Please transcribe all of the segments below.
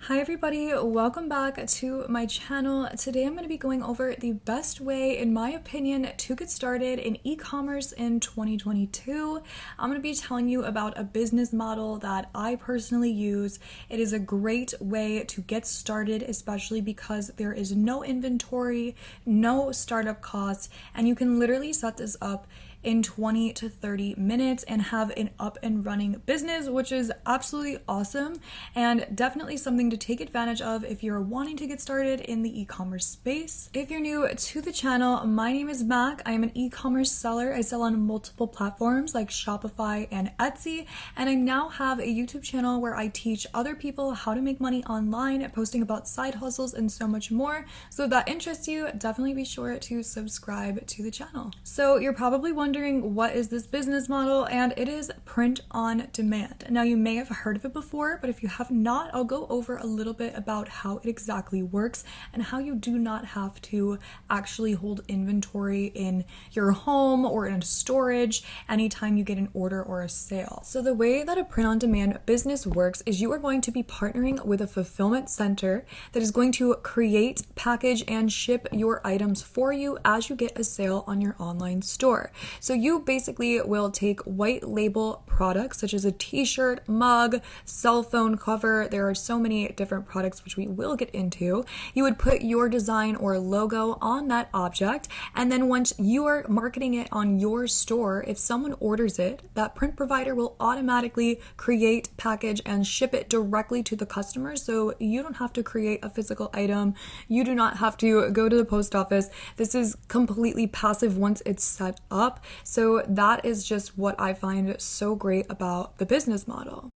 Hi everybody, welcome back to my channel. Today I'm going to be going over the best way, in my opinion, to get started in e-commerce in 2022. I'm going to be telling you about a business model that I personally use. It is a great way to get started, especially because there is no inventory, no startup costs, and you can literally set this up in 20 to 30 minutes and have an up and running business, which is absolutely awesome and definitely something to take advantage of if you're wanting to get started in the e-commerce space. If you're new to the channel, my name is Mac. I am an e-commerce seller. I sell on multiple platforms like Shopify and Etsy, and I now have a YouTube channel where I teach other people how to make money online, posting about side hustles and so much more. So if that interests you, definitely be sure to subscribe to the channel. So you're probably wondering, what is this business model? And it is print on demand. Now you may have heard of it before, but if you have not, I'll go over a little bit about how it exactly works and how you do not have to actually hold inventory in your home or in storage anytime you get an order or a sale. So the way that a print on demand business works is you are going to be partnering with a fulfillment center that is going to create, package, and ship your items for you as you get a sale on your online store. So you basically will take white label products such as a t-shirt, mug, cell phone cover. There are so many different products which we will get into. You would put your design or logo on that object, and then once you are marketing it on your store, if someone orders it, that print provider will automatically create, package, and ship it directly to the customer. So you don't have to create a physical item. You do not have to go to the post office. This is completely passive once it's set up. So that is just what I find so great about the business model.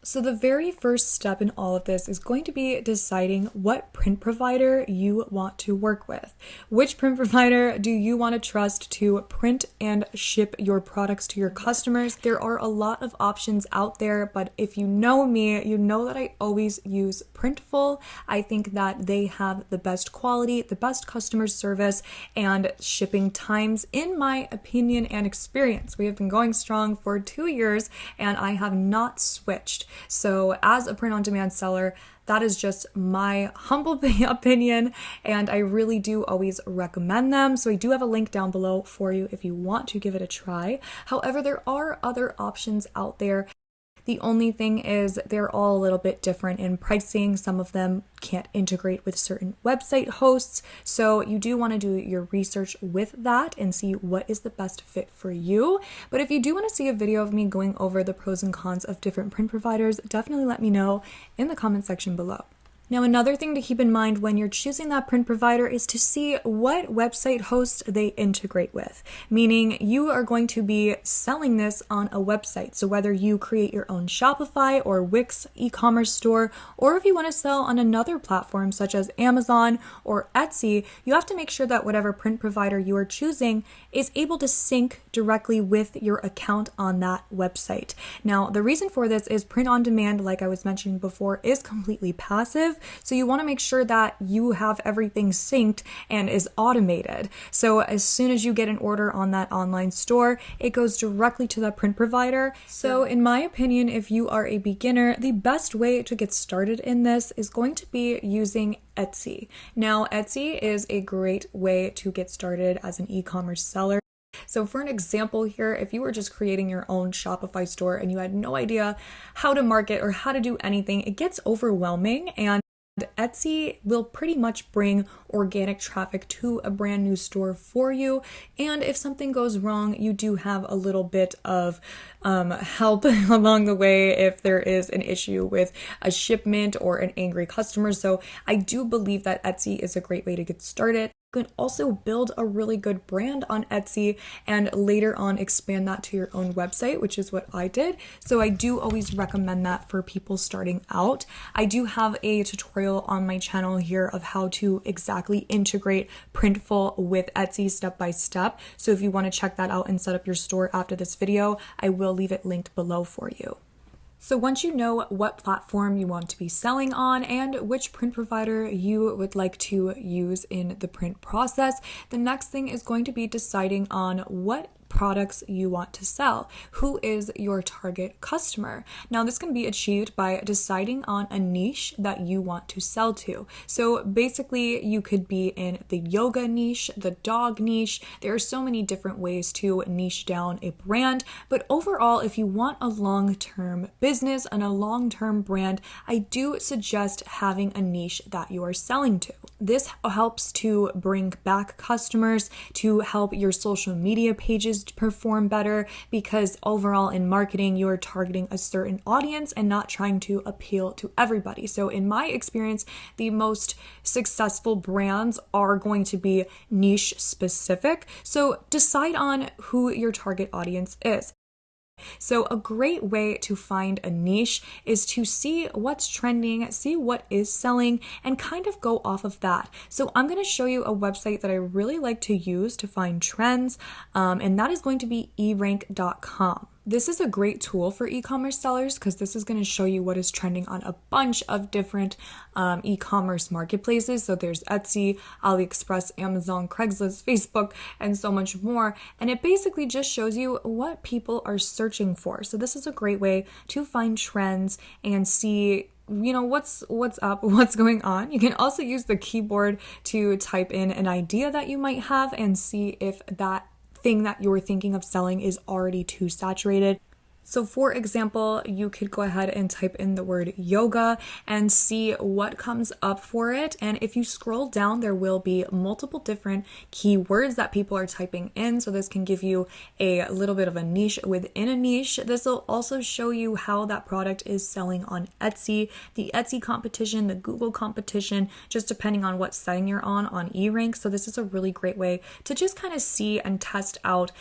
So the very first step in all of this is going to be deciding what print provider you want to work with. Which print provider do you want to trust to print and ship your products to your customers? There are a lot of options out there, but if you know me, you know that I always use Printful. I think that they have the best quality, the best customer service, and shipping times, in my opinion and experience. We have been going strong for 2 years and I have not switched. So as a print-on-demand seller, that is just my humble opinion, and I really do always recommend them. So I do have a link down below for you if you want to give it a try. However, there are other options out there. The only thing is they're all a little bit different in pricing. Some of them can't integrate with certain website hosts. So you do want to do your research with that and see what is the best fit for you. But if you do want to see a video of me going over the pros and cons of different print providers, definitely let me know in the comment section below. Now, another thing to keep in mind when you're choosing that print provider is to see what website host they integrate with, meaning you are going to be selling this on a website. So whether you create your own Shopify or Wix e-commerce store, or if you want to sell on another platform such as Amazon or Etsy, you have to make sure that whatever print provider you are choosing is able to sync directly with your account on that website. Now, the reason for this is print on demand, like I was mentioning before, is completely passive. So you want to make sure that you have everything synced and is automated. So as soon as you get an order on that online store, it goes directly to the print provider. So in my opinion, if you are a beginner, the best way to get started in this is going to be using Etsy. Now, Etsy is a great way to get started as an e-commerce seller. So for an example here, if you were just creating your own Shopify store and you had no idea how to market or how to do anything, it gets overwhelming, and Etsy will pretty much bring organic traffic to a brand new store for you. And if something goes wrong, you do have a little bit of help along the way if there is an issue with a shipment or an angry customer. So I do believe that Etsy is a great way to get started. You can also build a really good brand on Etsy and later on expand that to your own website, which is what I did. So I do always recommend that for people starting out. I do have a tutorial on my channel here of how to exactly integrate Printful with Etsy step by step. So if you want to check that out and set up your store after this video, I will leave it linked below for you. So once you know what platform you want to be selling on and which print provider you would like to use in the print process, the next thing is going to be deciding on what products you want to sell. Who is your target customer? Now, this can be achieved by deciding on a niche that you want to sell to. So basically, you could be in the yoga niche, the dog niche. There are so many different ways to niche down a brand, but overall, if you want a long-term business and a long-term brand, I do suggest having a niche that you are selling to. This helps to bring back customers, to help your social media pages perform better, because overall in marketing, you are targeting a certain audience and not trying to appeal to everybody. So in my experience, the most successful brands are going to be niche specific. So decide on who your target audience is. So a great way to find a niche is to see what's trending, see what is selling, and kind of go off of that. So I'm going to show you a website that I really like to use to find trends, and that is going to be erank.com. This is a great tool for e-commerce sellers because this is going to show you what is trending on a bunch of different e-commerce marketplaces. So there's Etsy, AliExpress, Amazon, Craigslist, Facebook, and so much more. And it basically just shows you what people are searching for. So this is a great way to find trends and see what's up, what's going on. You can also use the keyboard to type in an idea that you might have and see if that thing that you're thinking of selling is already too saturated. So for example, you could go ahead and type in the word yoga and see what comes up for it. And if you scroll down, there will be multiple different keywords that people are typing in. So this can give you a little bit of a niche within a niche. This will also show you how that product is selling on Etsy, the Etsy competition, the Google competition, just depending on what setting you're on eRank. So this is a really great way to just kind of see and test out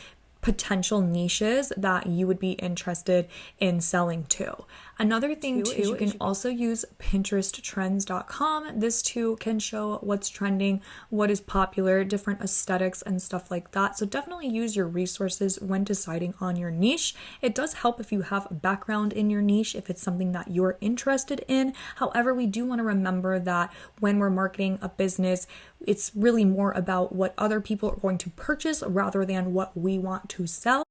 potential niches that you would be interested in selling to. Another thing too, you can also use pinteresttrends.com. This too can show what's trending, what is popular, different aesthetics and stuff like that. So definitely use your resources when deciding on your niche. It does help if you have a background in your niche, if it's something that you're interested in. However, we do want to remember that when we're marketing a business, it's really more about what other people are going to purchase rather than what we want to sell.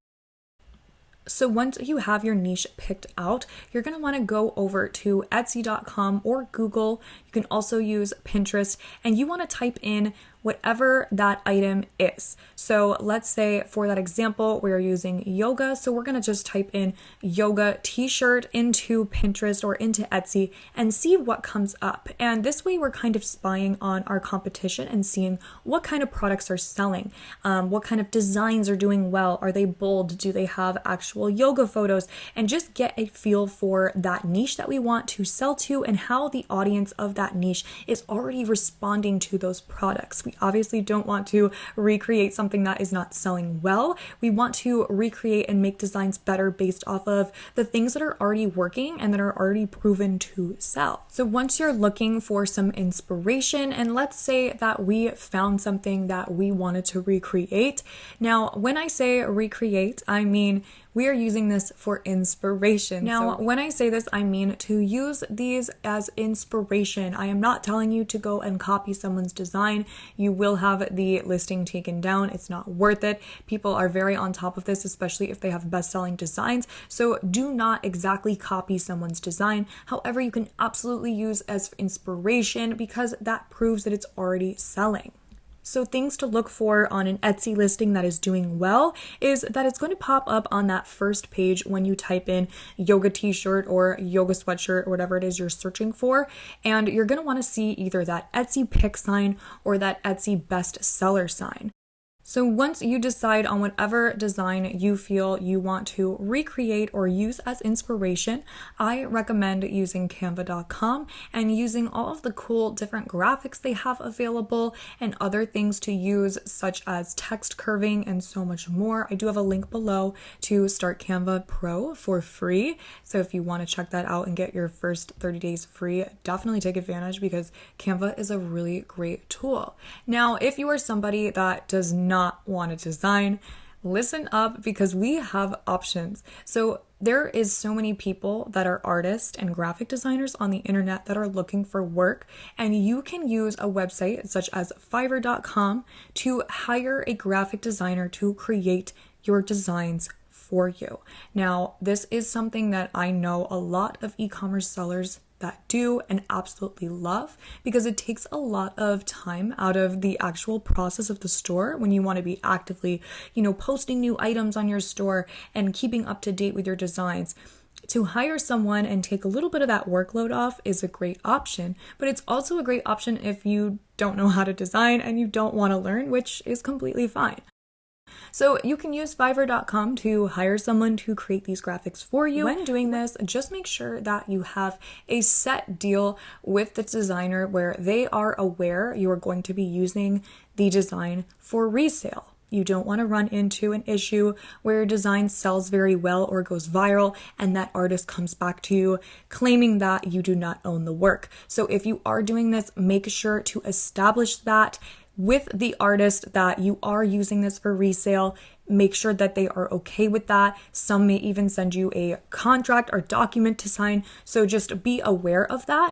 So once you have your niche picked out, you're going to want to go over to Etsy.com or Google. You can also use Pinterest, and you want to type in whatever that item is. So let's say for that example, we're using yoga. So we're going to just type in yoga t-shirt into Pinterest or into Etsy and see what comes up. And this way we're kind of spying on our competition and seeing what kind of products are selling, what kind of designs are doing well. Are they bold? Do they have actual yoga photos? And just get a feel for that niche that we want to sell to and how the audience of that niche is already responding to those products. We obviously don't want to recreate something that is not selling well. We want to recreate and make designs better based off of the things that are already working and that are already proven to sell. So once you're looking for some inspiration, and let's say that we found something that we wanted to recreate. Now, when I say recreate, I mean we are using this for inspiration. Now, when I say this, I mean to use these as inspiration. I am not telling you to go and copy someone's design. You will have the listing taken down. It's not worth it. People are very on top of this, especially if they have best-selling designs. So do not exactly copy someone's design. However, you can absolutely use as inspiration because that proves that it's already selling. So things to look for on an Etsy listing that is doing well is that it's going to pop up on that first page when you type in yoga t-shirt or yoga sweatshirt or whatever it is you're searching for. And you're going to want to see either that Etsy pick sign or that Etsy best seller sign. So once you decide on whatever design you feel you want to recreate or use as inspiration, I recommend using Canva.com and using all of the cool different graphics they have available and other things to use such as text curving and so much more. I do have a link below to start Canva Pro for free. So if you want to check that out and get your first 30 days free, definitely take advantage because Canva is a really great tool. Now, if you are somebody that does not want to design, listen up because we have options. So there is so many people that are artists and graphic designers on the internet that are looking for work, and you can use a website such as Fiverr.com to hire a graphic designer to create your designs for you. Now, this is something that I know a lot of e-commerce sellers that do and absolutely love, because it takes a lot of time out of the actual process of the store when you want to be actively, posting new items on your store and keeping up to date with your designs. To hire someone and take a little bit of that workload off is a great option, but it's also a great option if you don't know how to design and you don't want to learn, which is completely fine. So you can use Fiverr.com to hire someone to create these graphics for you. When doing this, just make sure that you have a set deal with the designer where they are aware you are going to be using the design for resale. You don't want to run into an issue where your design sells very well or goes viral and that artist comes back to you claiming that you do not own the work. So if you are doing this, make sure to establish that with the artist that you are using this for resale. Make sure that they are okay with that. Some may even send you a contract or document to sign, so just be aware of that.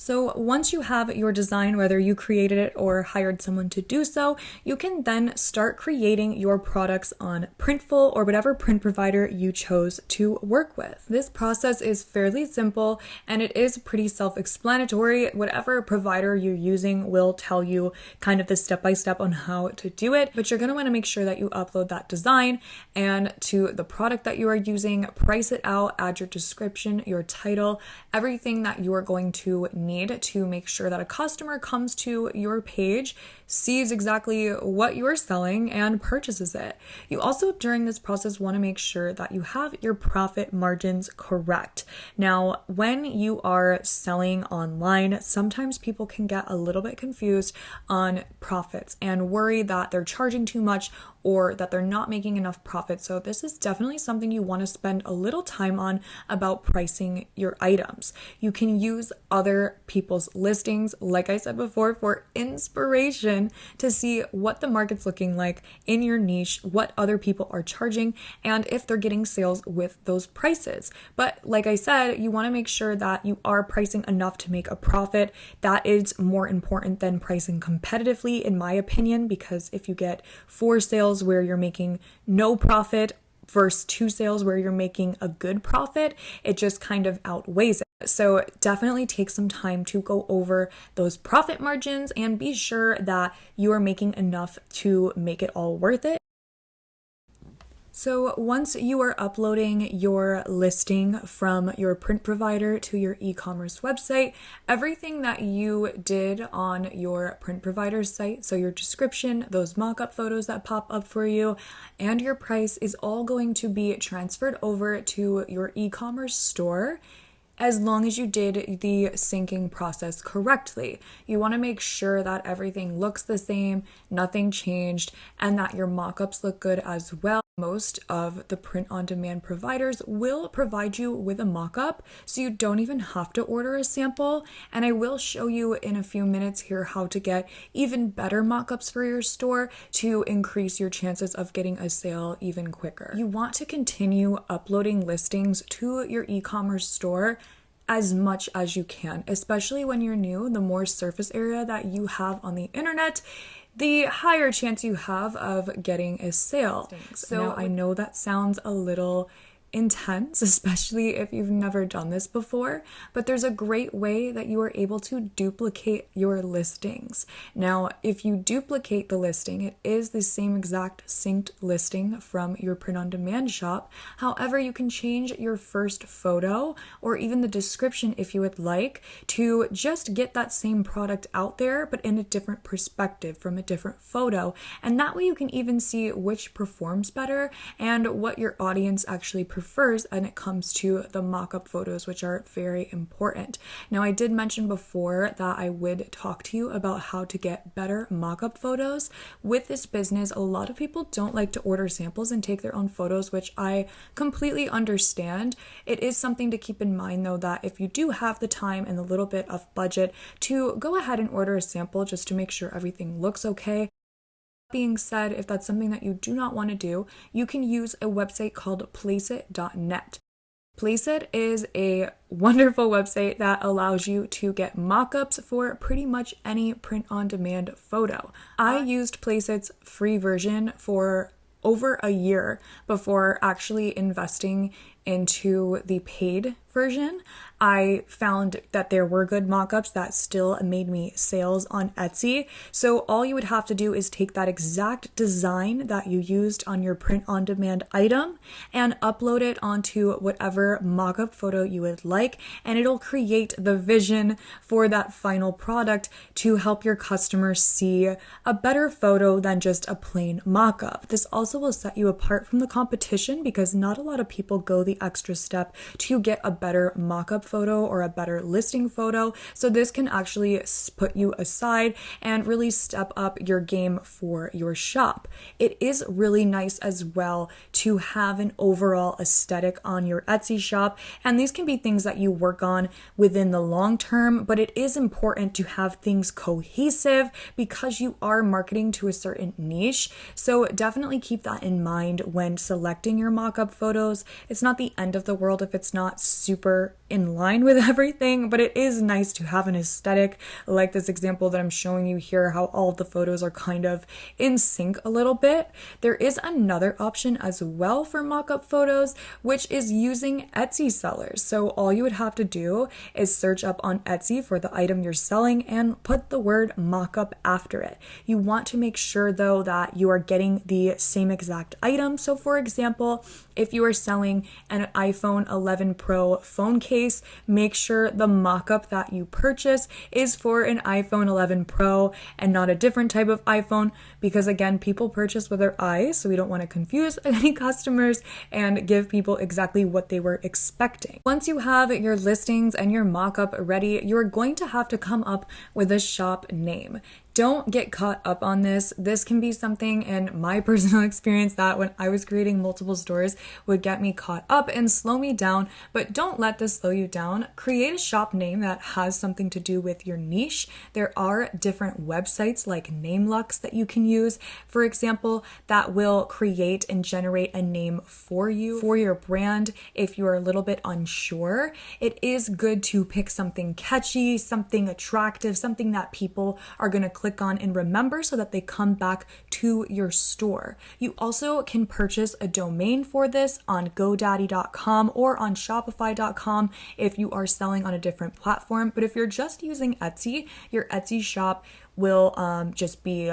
So once you have your design, whether you created it or hired someone to do so, you can then start creating your products on Printful or whatever print provider you chose to work with. This process is fairly simple and it is pretty self-explanatory. Whatever provider you're using will tell you kind of the step-by-step on how to do it, but you're going to want to make sure that you upload that design and to the product that you are using, price it out, add your description, your title, everything that you are going to need to make sure that a customer comes to your page, sees exactly what you're selling, and purchases it. You also, during this process, want to make sure that you have your profit margins correct. Now, when you are selling online, sometimes people can get a little bit confused on profits and worry that they're charging too much or that they're not making enough profit. So this is definitely something you want to spend a little time on about pricing your items. You can use other people's listings, like I said before, for inspiration to see what the market's looking like in your niche, what other people are charging, and if they're getting sales with those prices. But like I said, you want to make sure that you are pricing enough to make a profit. That is more important than pricing competitively, in my opinion, because if you get 4 sales where you're making no profit versus 2 sales where you're making a good profit, it just kind of outweighs it. So definitely take some time to go over those profit margins and be sure that you are making enough to make it all worth it. So once you are uploading your listing from your print provider to your e-commerce website, everything that you did on your print provider site, so your description, those mock-up photos that pop up for you, and your price is all going to be transferred over to your e-commerce store as long as you did the syncing process correctly. You want to make sure that everything looks the same, nothing changed, and that your mock-ups look good as well. Most of the print-on-demand providers will provide you with a mock-up, so you don't even have to order a sample. And I will show you in a few minutes here how to get even better mock-ups for your store to increase your chances of getting a sale even quicker. You want to continue uploading listings to your e-commerce store as much as you can, especially when you're new. The more surface area that you have on the internet, the higher chance you have of getting a sale. So now, I know that sounds a little intense, especially if you've never done this before, but there's a great way that you are able to duplicate your listings. Now, if you duplicate the listing, it is the same exact synced listing from your print-on-demand shop. However, you can change your first photo or even the description if you would like to just get that same product out there, but in a different perspective from a different photo. And that way you can even see which performs better and what your audience actually prefers when it comes to the mock-up photos, which are very important. Now, I did mention before that I would talk to you about how to get better mock-up photos. With this business, a lot of people don't like to order samples and take their own photos, which I completely understand. It is something to keep in mind, though, that if you do have the time and a little bit of budget, to go ahead and order a sample just to make sure everything looks okay. Being said, if that's something that you do not want to do, you can use a website called placeit.net. Placeit is a wonderful website that allows you to get mock-ups for pretty much any print-on-demand photo. I used Placeit's free version for over a year before actually investing into the paid version. I found that there were good mockups that still made me sales on Etsy. So all you would have to do is take that exact design that you used on your print on demand item and upload it onto whatever mockup photo you would like, and it'll create the vision for that final product to help your customers see a better photo than just a plain mockup. This also will set you apart from the competition because not a lot of people go the extra step to get a better mockup photo or a better listing photo. So this can actually put you aside and really step up your game for your shop. It is really nice as well to have an overall aesthetic on your Etsy shop, and these can be things that you work on within the long term, but it is important to have things cohesive because you are marketing to a certain niche. So definitely keep that in mind when selecting your mockup photos. It's not the end of the world if it's not super in line with everything, but it is nice to have an aesthetic like this example that I'm showing you here, how all of the photos are kind of in sync a little bit. There is another option as well for mockup photos, which is using Etsy sellers. So all you would have to do is search up on Etsy for the item you're selling and put the word mockup after it. You want to make sure though that you are getting the same exact item. So for example, if you are selling an iPhone 11 Pro phone case, make sure the mockup that you purchase is for an iPhone 11 Pro and not a different type of iPhone, because again, people purchase with their eyes, so we don't want to confuse any customers and give people exactly what they were expecting. Once you have your listings and your mockup ready, you're going to have to come up with a shop name. Don't get caught up on this. This can be something in my personal experience that when I was creating multiple stores would get me caught up and slow me down, but don't let this slow you down. Create a shop name that has something to do with your niche. There are different websites like Namelux that you can use, for example, that will create and generate a name for you, for your brand. If you're a little bit unsure, it is good to pick something catchy, something attractive, something that people are going to click on and remember so that they come back to your store. You also can purchase a domain for this on GoDaddy.com or on Shopify.com if you are selling on a different platform. But if you're just using Etsy, your Etsy shop will just be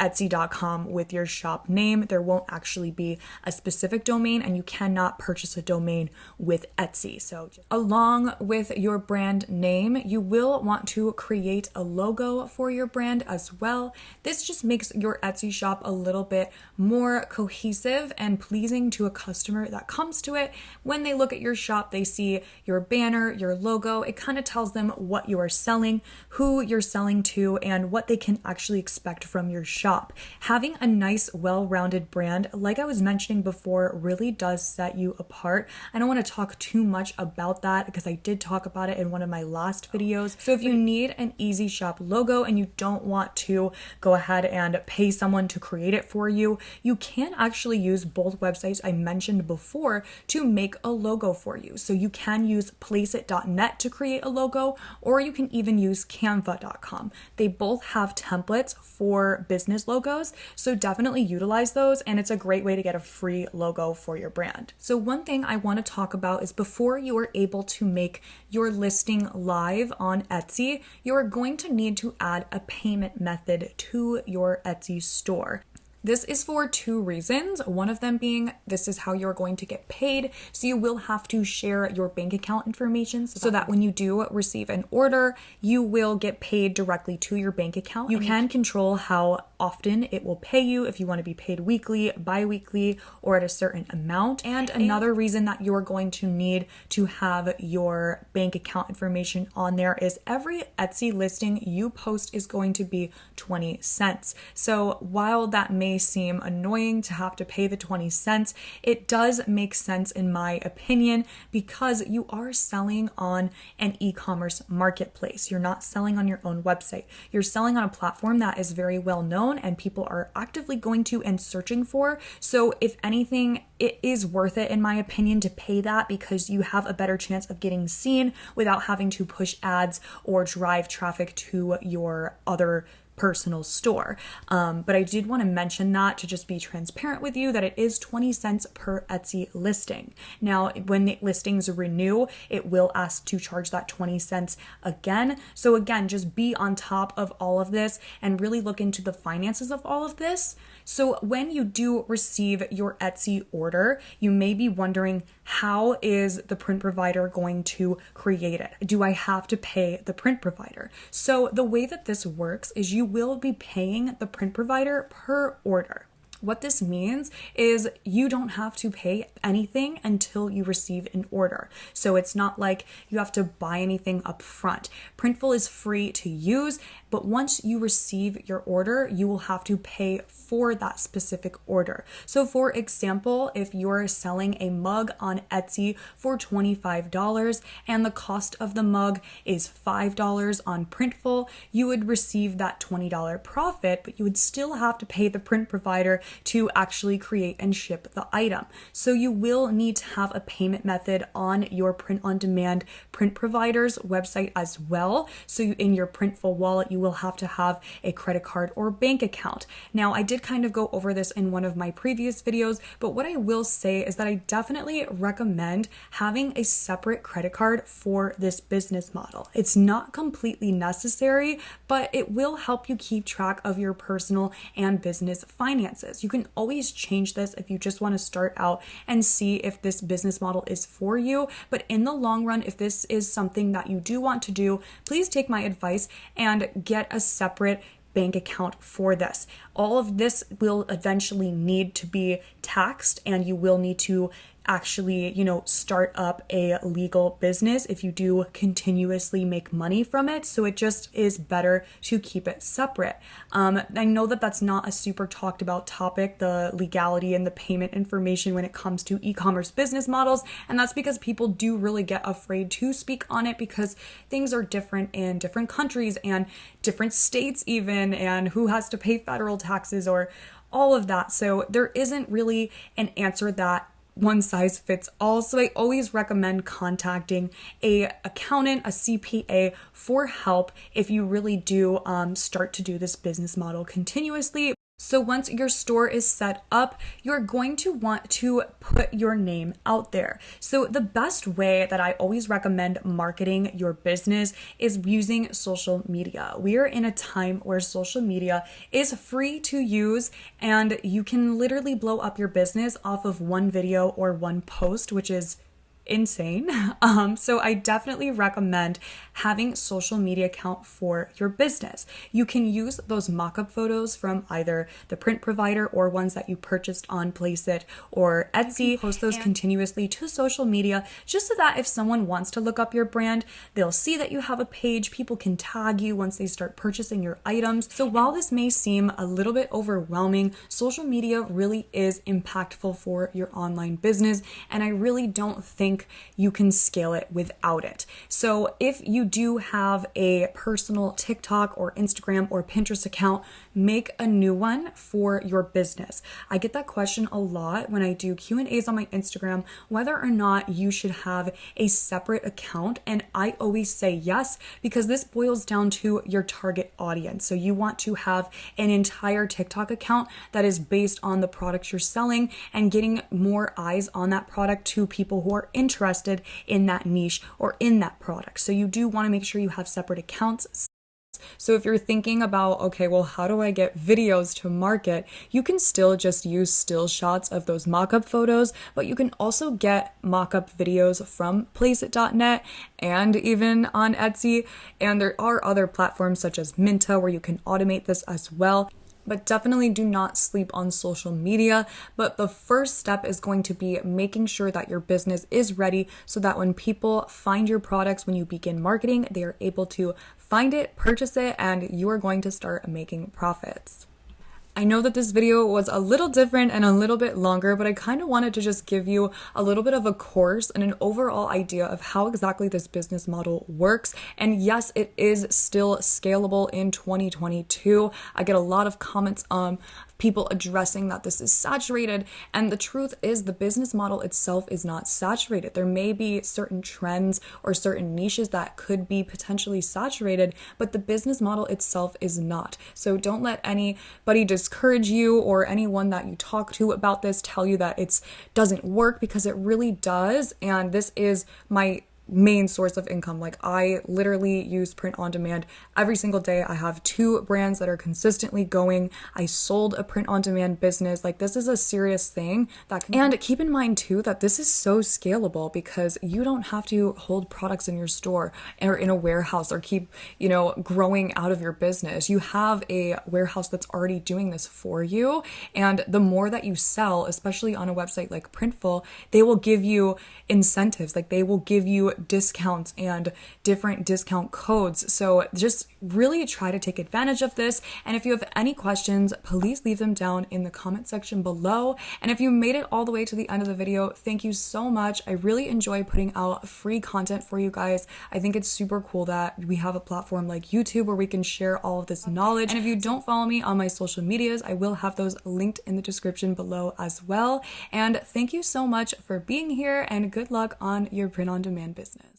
Etsy.com with your shop name. There won't actually be a specific domain, and you cannot purchase a domain with Etsy. So along with your brand name, you will want to create a logo for your brand as well. This just makes your Etsy shop a little bit more cohesive and pleasing to a customer that comes to it. When they look at your shop, they see your banner, your logo. It kind of tells them what you are selling, who you're selling to, and what they can actually expect from your shop. Having a nice, well-rounded brand, like I was mentioning before, really does set you apart. I don't want to talk too much about that because I did talk about it in one of my last videos. So if you need an easy shop logo and you don't want to go ahead and pay someone to create it for you, you can actually use both websites I mentioned before to make a logo for you. So you can use placeit.net to create a logo, or you can even use canva.com. They both have templates for business logos, so definitely utilize those, and it's a great way to get a free logo for your brand. So one thing I want to talk about is before you are able to make your listing live on Etsy, you are going to need to add a payment method to your Etsy store. This is for two reasons. One of them being this is how you're going to get paid. So you will have to share your bank account information so that when you do receive an order, you will get paid directly to your bank account. You can control how often it will pay you, if you want to be paid weekly, bi-weekly, or at a certain amount. And another reason that you're going to need to have your bank account information on there is every Etsy listing you post is going to be 20 cents. So while that may seem annoying to have to pay the 20 cents, it does make sense in my opinion because you are selling on an e-commerce marketplace. You're not selling on your own website. You're selling on a platform that is very well known and people are actively going to and searching for. So if anything, it is worth it in my opinion to pay that because you have a better chance of getting seen without having to push ads or drive traffic to your other personal store. But I did want to mention that to just be transparent with you that it is 20 cents per Etsy listing. Now, when the listings renew, it will ask to charge that 20 cents again. So again, just be on top of all of this and really look into the finances of all of this. So when you do receive your Etsy order, you may be wondering, how is the print provider going to create it? Do I have to pay the print provider? So the way that this works is you will be paying the print provider per order. What this means is you don't have to pay anything until you receive an order. So it's not like you have to buy anything up front. Printful is free to use, but once you receive your order, you will have to pay for that specific order. So for example, if you're selling a mug on Etsy for $25 and the cost of the mug is $5 on Printful, you would receive that $20 profit, but you would still have to pay the print provider to actually create and ship the item. So you will need to have a payment method on your print-on-demand print provider's website as well. So in your Printful wallet, you will have to have a credit card or bank account. Now, I did kind of go over this in one of my previous videos, but what I will say is that I definitely recommend having a separate credit card for this business model. It's not completely necessary, but it will help you keep track of your personal and business finances. You can always change this if you just want to start out and see if this business model is for you. But in the long run, if this is something that you do want to do, please take my advice and get a separate bank account for this. All of this will eventually need to be taxed, and you will need to actually, start up a legal business if you do continuously make money from it. So it just is better to keep it separate. I know that that's not a super talked about topic, the legality and the payment information when it comes to e-commerce business models. And that's because people do really get afraid to speak on it because things are different in different countries and different states even, and who has to pay federal taxes or all of that. So there isn't really an answer that one size fits all. So I always recommend contacting a accountant, a CPA for help if you really do start to do this business model continuously. So once your store is set up, you're going to want to put your name out there. So the best way that I always recommend marketing your business is using social media. We are in a time where social media is free to use, and you can literally blow up your business off of one video or one post, which is insane. So I definitely recommend having social media account for your business. You can use those mock-up photos from either the print provider or ones that you purchased on Placeit or Etsy. Post those continuously to social media just so that if someone wants to look up your brand, they'll see that you have a page. People can tag you once they start purchasing your items. So while this may seem a little bit overwhelming, social media really is impactful for your online business, and I really don't think you can scale it without it. So if you do have a personal TikTok or Instagram or Pinterest account, make a new one for your business. I get that question a lot when I do Q&As on my Instagram, whether or not you should have a separate account. And I always say yes, because this boils down to your target audience. So you want to have an entire TikTok account that is based on the products you're selling and getting more eyes on that product to people who are interested in that niche or in that product. So you do want to make sure you have separate accounts. So if you're thinking about, okay, well, how do I get videos to market? You can still just use still shots of those mock-up photos, but you can also get mock-up videos from Placeit.net and even on Etsy. And there are other platforms such as Minta where you can automate this as well. But definitely do not sleep on social media. But the first step is going to be making sure that your business is ready so that when people find your products, when you begin marketing, they are able to find it, purchase it, and you are going to start making profits. I know that this video was a little different and a little bit longer, but I kind of wanted to just give you a little bit of a course and an overall idea of how exactly this business model works. And yes, it is still scalable in 2022. I get a lot of comments people addressing that this is saturated. And the truth is, the business model itself is not saturated. There may be certain trends or certain niches that could be potentially saturated, but the business model itself is not. So don't let anybody discourage you, or anyone that you talk to about this tell you that it doesn't work, because it really does. And this is my main source of income. Like, I literally use print on demand every single day. I have 2 brands that are consistently going. I sold a print on demand business. Like, this is a serious thing and keep in mind too that this is so scalable, because you don't have to hold products in your store or in a warehouse or keep, growing out of your business. You have a warehouse that's already doing this for you. And the more that you sell, especially on a website like Printful, they will give you incentives. Like, they will give you discounts and different discount codes. So just really try to take advantage of this. And if you have any questions, please leave them down in the comment section below. And if you made it all the way to the end of the video, thank you so much. I really enjoy putting out free content for you guys. I think it's super cool that we have a platform like YouTube where we can share all of this knowledge. And if you don't follow me on my social medias, I will have those linked in the description below as well. And thank you so much for being here, and good luck on your print on demand business.